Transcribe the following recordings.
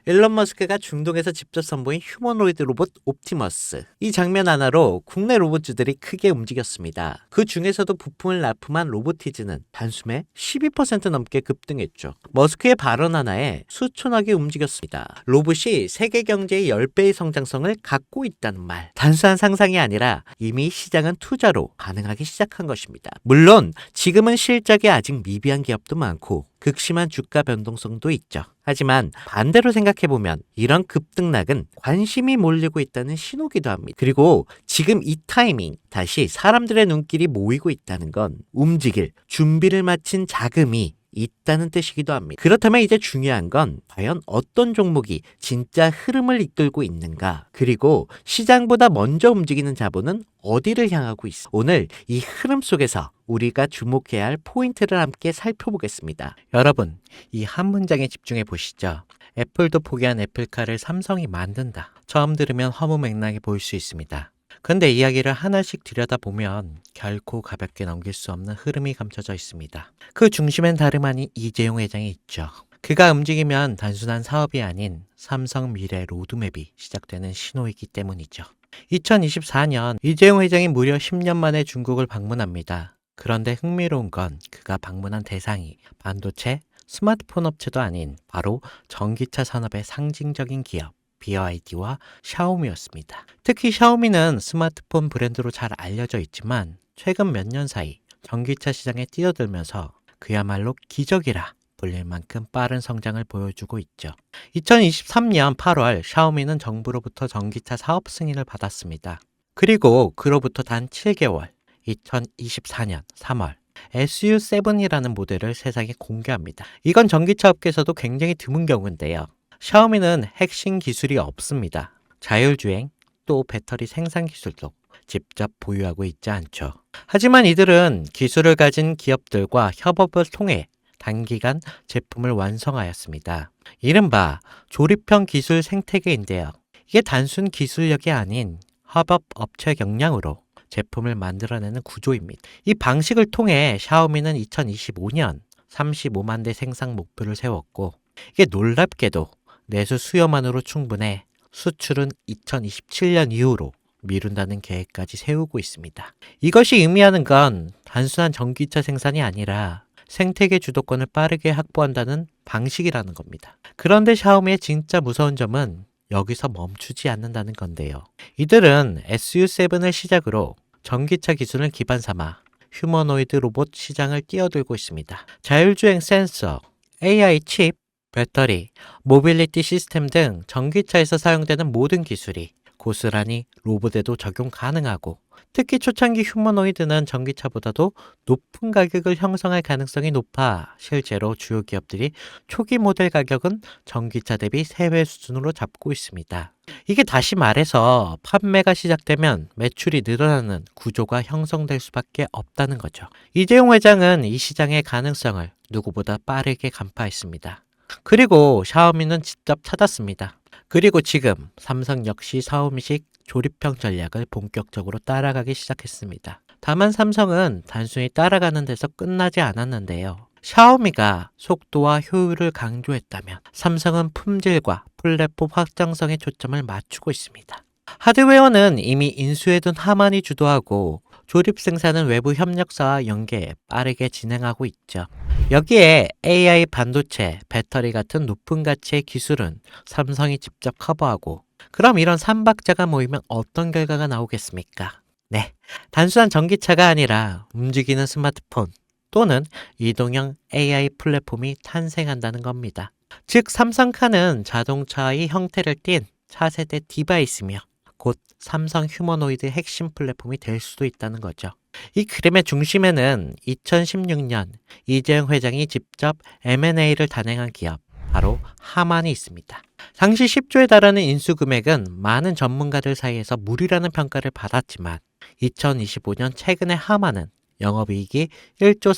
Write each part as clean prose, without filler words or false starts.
일론 머스크가 중동에서 직접 선보인 휴머노이드 로봇 옵티머스. 이 장면 하나로 국내 로봇주들이 크게 움직였습니다. 그 중에서도 부품을 납품한 로보티즈는 단숨에 12% 넘게 급등했죠. 머스크의 발언 하나에 수천억이 움직였습니다. 로봇이 세계 경제의 10배의 성장성을 갖고 있다는 말. 단순한 상상이 아니라 이미 시장은 투자로 반응하기 시작한 것입니다. 물론 지금은 실적이 아직 미비한 기업도 많고 극심한 주가 변동성도 있죠. 하지만 반대로 생각해보면 이런 급등락은 관심이 몰리고 있다는 신호기도 합니다. 그리고 지금 이 타이밍 다시 사람들의 눈길이 모이고 있다는 건 움직일 준비를 마친 자금이 있다는 뜻이기도 합니다. 그렇다면 이제 중요한 건 과연 어떤 종목이 진짜 흐름을 이끌고 있는가, 그리고 시장보다 먼저 움직이는 자본은 어디를 향하고 있어. 오늘 이 흐름 속에서 우리가 주목해야 할 포인트를 함께 살펴보겠습니다. 여러분, 이 한 문장에 집중해 보시죠. 애플도 포기한 애플카를 삼성이 만든다. 처음 들으면 허무맹랑해 보일 수 있습니다. 근데 이야기를 하나씩 들여다보면 결코 가볍게 넘길 수 없는 흐름이 감춰져 있습니다. 그 중심엔 다름 아닌 이재용 회장이 있죠. 그가 움직이면 단순한 사업이 아닌 삼성 미래 로드맵이 시작되는 신호이기 때문이죠. 2024년 이재용 회장이 무려 10년 만에 중국을 방문합니다. 그런데 흥미로운 건 그가 방문한 대상이 반도체, 스마트폰 업체도 아닌 바로 전기차 산업의 상징적인 기업 BYD와 샤오미였습니다. 특히 샤오미는 스마트폰 브랜드로 잘 알려져 있지만 최근 몇 년 사이 전기차 시장에 뛰어들면서 그야말로 기적이라 불릴 만큼 빠른 성장을 보여주고 있죠. 2023년 8월 샤오미는 정부로부터 전기차 사업 승인을 받았습니다. 그리고 그로부터 단 7개월, 2024년 3월 SU7이라는 모델을 세상에 공개합니다. 이건 전기차 업계에서도 굉장히 드문 경우인데요. 샤오미는 핵심 기술이 없습니다. 자율주행, 또 배터리 생산 기술도 직접 보유하고 있지 않죠. 하지만 이들은 기술을 가진 기업들과 협업을 통해 단기간 제품을 완성하였습니다. 이른바 조립형 기술 생태계인데요. 이게 단순 기술력이 아닌 협업 업체 역량으로 제품을 만들어내는 구조입니다. 이 방식을 통해 샤오미는 2025년 35만 대 생산 목표를 세웠고, 이게 놀랍게도 내수 수요만으로 충분해 수출은 2027년 이후로 미룬다는 계획까지 세우고 있습니다. 이것이 의미하는 건 단순한 전기차 생산이 아니라 생태계 주도권을 빠르게 확보한다는 방식이라는 겁니다. 그런데 샤오미의 진짜 무서운 점은 여기서 멈추지 않는다는 건데요. 이들은 SU7을 시작으로 전기차 기술을 기반 삼아 휴머노이드 로봇 시장을 뛰어들고 있습니다. 자율주행 센서, AI 칩, 배터리, 모빌리티 시스템 등 전기차에서 사용되는 모든 기술이 고스란히 로봇에도 적용 가능하고, 특히 초창기 휴머노이드는 전기차보다도 높은 가격을 형성할 가능성이 높아 실제로 주요 기업들이 초기 모델 가격은 전기차 대비 3배 수준으로 잡고 있습니다. 이게 다시 말해서 판매가 시작되면 매출이 늘어나는 구조가 형성될 수밖에 없다는 거죠. 이재용 회장은 이 시장의 가능성을 누구보다 빠르게 간파했습니다. 그리고 샤오미는 직접 찾았습니다. 그리고 지금 삼성 역시 샤오미식 조립형 전략을 본격적으로 따라가기 시작했습니다. 다만 삼성은 단순히 따라가는 데서 끝나지 않았는데요. 샤오미가 속도와 효율을 강조했다면 삼성은 품질과 플랫폼 확장성에 초점을 맞추고 있습니다. 하드웨어는 이미 인수해둔 하만이 주도하고 조립 생산은 외부 협력사와 연계 빠르게 진행하고 있죠. 여기에 AI 반도체, 배터리 같은 높은 가치의 기술은 삼성이 직접 커버하고, 그럼 이런 삼박자가 모이면 어떤 결과가 나오겠습니까? 네, 단순한 전기차가 아니라 움직이는 스마트폰 또는 이동형 AI 플랫폼이 탄생한다는 겁니다. 즉 삼성카는 자동차의 형태를 띤 차세대 디바이스며 곧 삼성 휴머노이드 핵심 플랫폼이 될 수도 있다는 거죠. 이 그림의 중심에는 2016년 이재용 회장이 직접 M&A를 단행한 기업, 바로 하만이 있습니다. 당시 10조에 달하는 인수 금액은 많은 전문가들 사이에서 무리라는 평가를 받았지만 2025년 최근에 하만은 영업이익이 1조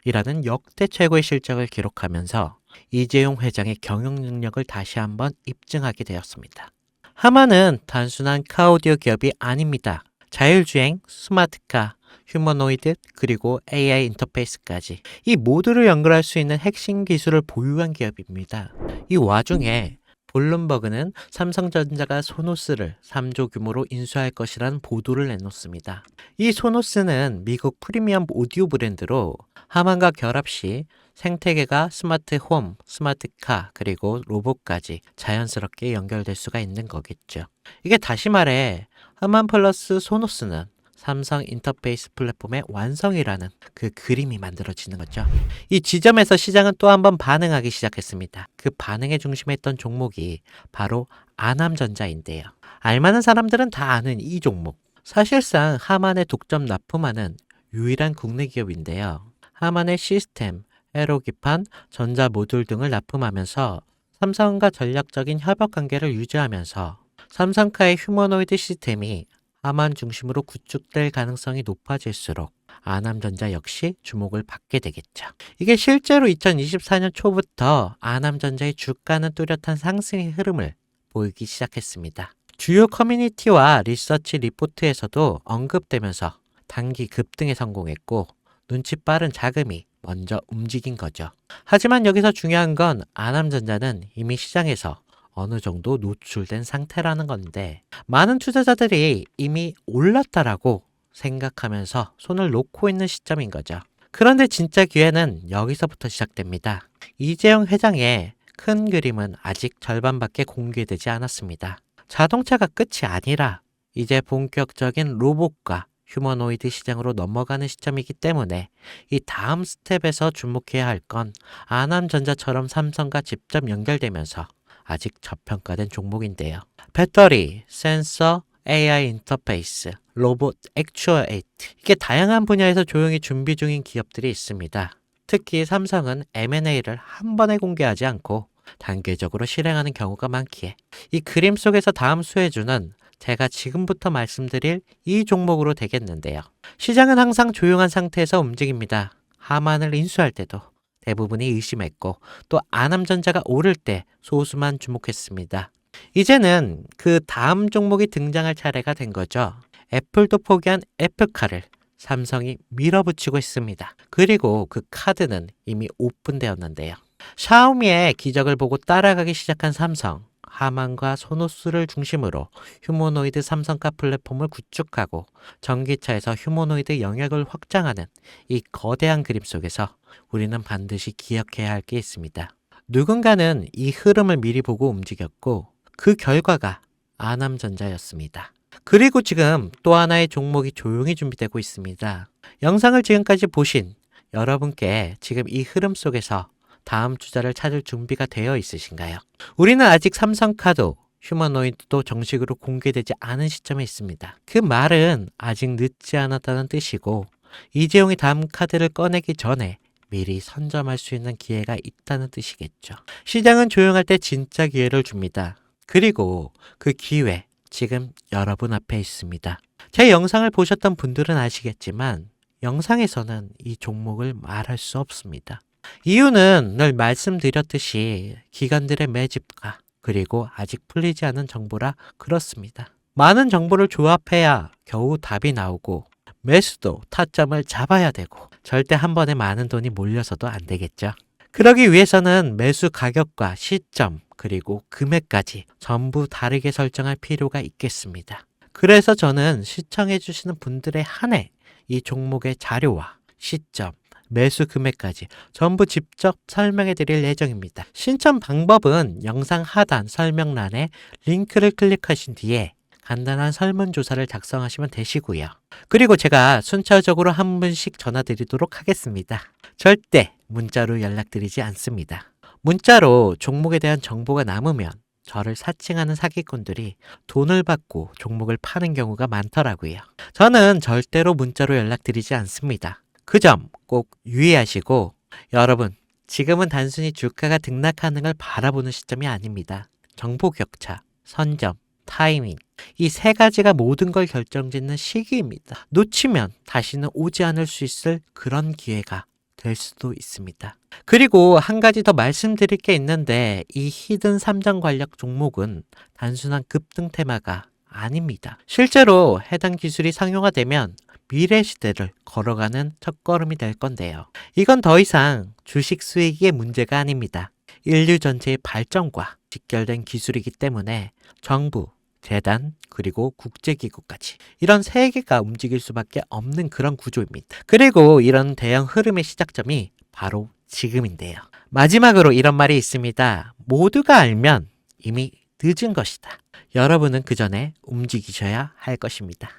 3천억이라는 역대 최고의 실적을 기록하면서 이재용 회장의 경영 능력을 다시 한번 입증하게 되었습니다. 하만은 단순한 카오디오 기업이 아닙니다. 자율주행, 스마트카, 휴머노이드, 그리고 AI 인터페이스까지 이 모두를 연결할 수 있는 핵심 기술을 보유한 기업입니다. 이 와중에 블룸버그는 삼성전자가 소노스를 3조 규모로 인수할 것이라는 보도를 내놓습니다. 이 소노스는 미국 프리미엄 오디오 브랜드로 하만과 결합 시 생태계가 스마트 홈, 스마트카, 그리고 로봇까지 자연스럽게 연결될 수가 있는 거겠죠. 이게 다시 말해 하만 플러스 소노스는 삼성 인터페이스 플랫폼의 완성이라는 그 그림이 만들어지는 거죠. 이 지점에서 시장은 또 한 번 반응하기 시작했습니다. 그 반응의 중심에 있던 종목이 바로 아남전자인데요. 알만한 사람들은 다 아는 이 종목. 사실상 하만의 독점 납품하는 유일한 국내 기업인데요. 하만의 시스템, 에로기판, 전자 모듈 등을 납품하면서 삼성과 전략적인 협업 관계를 유지하면서 삼성카의 휴머노이드 시스템이 하만 중심으로 구축될 가능성이 높아질수록 아남전자 역시 주목을 받게 되겠죠. 이게 실제로 2024년 초부터 아남전자의 주가는 뚜렷한 상승의 흐름을 보이기 시작했습니다. 주요 커뮤니티와 리서치 리포트에서도 언급되면서 단기 급등에 성공했고 눈치 빠른 자금이 먼저 움직인 거죠. 하지만 여기서 중요한 건 아남전자는 이미 시장에서 어느 정도 노출된 상태라는 건데 많은 투자자들이 이미 올랐다라고 생각하면서 손을 놓고 있는 시점인 거죠. 그런데 진짜 기회는 여기서부터 시작됩니다. 이재용 회장의 큰 그림은 아직 절반밖에 공개되지 않았습니다. 자동차가 끝이 아니라 이제 본격적인 로봇과 휴머노이드 시장으로 넘어가는 시점이기 때문에 이 다음 스텝에서 주목해야 할 건 아남전자처럼 삼성과 직접 연결되면서 아직 저평가된 종목인데요. 배터리, 센서, AI 인터페이스, 로봇, 액추어에이트 이게 다양한 분야에서 조용히 준비 중인 기업들이 있습니다. 특히 삼성은 M&A를 한 번에 공개하지 않고 단계적으로 실행하는 경우가 많기에 이 그림 속에서 다음 수혜주는 제가 지금부터 말씀드릴 이 종목으로 되겠는데요. 시장은 항상 조용한 상태에서 움직입니다. 하만을 인수할 때도 대부분이 의심했고 또 아남전자가 오를 때 소수만 주목했습니다. 이제는 그 다음 종목이 등장할 차례가 된 거죠. 애플도 포기한 애플카를 삼성이 밀어붙이고 있습니다. 그리고 그 카드는 이미 오픈되었는데요. 샤오미의 기적을 보고 따라가기 시작한 삼성, 하만과 소노스를 중심으로 휴머노이드 삼성카 플랫폼을 구축하고 전기차에서 휴머노이드 영역을 확장하는 이 거대한 그림 속에서 우리는 반드시 기억해야 할 게 있습니다. 누군가는 이 흐름을 미리 보고 움직였고 그 결과가 아남전자였습니다. 그리고 지금 또 하나의 종목이 조용히 준비되고 있습니다. 영상을 지금까지 보신 여러분께 지금 이 흐름 속에서 다음 투자를 찾을 준비가 되어 있으신가요? 우리는 아직 삼성카도 휴머노이드도 정식으로 공개되지 않은 시점에 있습니다. 그 말은 아직 늦지 않았다는 뜻이고 이재용이 다음 카드를 꺼내기 전에 미리 선점할 수 있는 기회가 있다는 뜻이겠죠. 시장은 조용할 때 진짜 기회를 줍니다. 그리고 그 기회 지금 여러분 앞에 있습니다. 제 영상을 보셨던 분들은 아시겠지만 영상에서는 이 종목을 말할 수 없습니다. 이유는 늘 말씀드렸듯이 기관들의 매집과 그리고 아직 풀리지 않은 정보라 그렇습니다. 많은 정보를 조합해야 겨우 답이 나오고 매수도 타점을 잡아야 되고 절대 한 번에 많은 돈이 몰려서도 안 되겠죠. 그러기 위해서는 매수 가격과 시점 그리고 금액까지 전부 다르게 설정할 필요가 있겠습니다. 그래서 저는 시청해 주시는 분들에 한해 이 종목의 자료와 시점 매수 금액까지 전부 직접 설명해 드릴 예정입니다. 신청 방법은 영상 하단 설명란에 링크를 클릭하신 뒤에 간단한 설문조사를 작성하시면 되시고요. 그리고 제가 순차적으로 한 분씩 전화 드리도록 하겠습니다. 절대 문자로 연락드리지 않습니다. 문자로 종목에 대한 정보가 남으면 저를 사칭하는 사기꾼들이 돈을 받고 종목을 파는 경우가 많더라고요. 저는 절대로 문자로 연락드리지 않습니다. 그 점 꼭 유의하시고 여러분 지금은 단순히 주가가 등락하는 걸 바라보는 시점이 아닙니다. 정보 격차, 선점, 타이밍 이 세 가지가 모든 걸 결정짓는 시기입니다. 놓치면 다시는 오지 않을 수 있을 그런 기회가 될 수도 있습니다. 그리고 한 가지 더 말씀드릴 게 있는데 이 히든 삼정 관련 종목은 단순한 급등 테마가 아닙니다. 실제로 해당 기술이 상용화되면 미래 시대를 걸어가는 첫걸음이 될 건데요. 이건 더 이상 주식 수익의 문제가 아닙니다. 인류 전체의 발전과 직결된 기술이기 때문에 정부, 재단, 그리고 국제기구까지 이런 세계가 움직일 수밖에 없는 그런 구조입니다. 그리고 이런 대형 흐름의 시작점이 바로 지금인데요. 마지막으로 이런 말이 있습니다. 모두가 알면 이미 늦은 것이다. 여러분은 그 전에 움직이셔야 할 것입니다.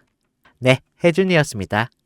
네, 혜준이었습니다.